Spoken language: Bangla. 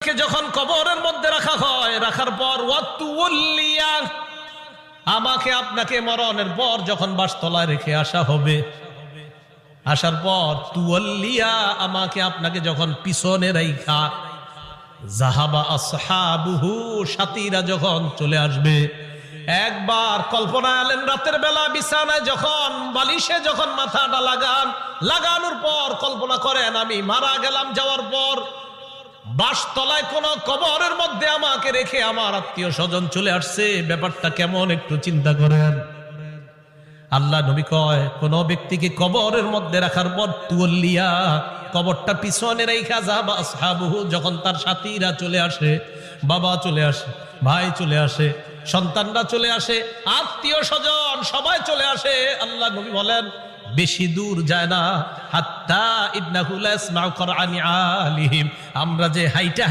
কে যখন কবরের মধ্যে রাখা হয়, রাখার পর ওয়াতুল্লিয়া, আমাকে আপনাকে মরণের পর যখন বাসতলায় রেখে আসা হবে, আসার পর তুওয়াল্লিয়া, আমাকে আপনাকে যখন পিছনে রাইখা যাহাবা আসহাবুহু, সাথীরা যখন চলে আসবে। একবার কল্পনা আলেন, রাতের বেলা বিছানায় যখন বালিশে যখন মাথাটা লাগানোর পর কল্পনা করেন আমি মারা গেলাম, যাওয়ার পর বাসতলায় কোন কবরের মধ্যে আমাকে রেখে আমার আত্মীয় স্বজন চলে আসছে, ব্যাপারটা কেমন একটু চিন্তা করেন। আল্লাহ নবী কয়, কোন ব্যক্তিকে কবরের মধ্যে রাখার পর তুওয়াল্লিয়া, কবরটা পিছনে রেখা যাবা আসহাবুহু, যখন তার সাথীরা চলে আসে, বাবা চলে আসে, ভাই চলে আসে, সন্তানরা চলে আসে, আত্মীয় স্বজন সবাই চলে আসে, আল্লাহ নবী বলেন বেশি দূর যায় না, হাত্তা ইন্নাহু লা ইয়াসমাউ কুরআনি আলিহিম, আমরা যে হাইটা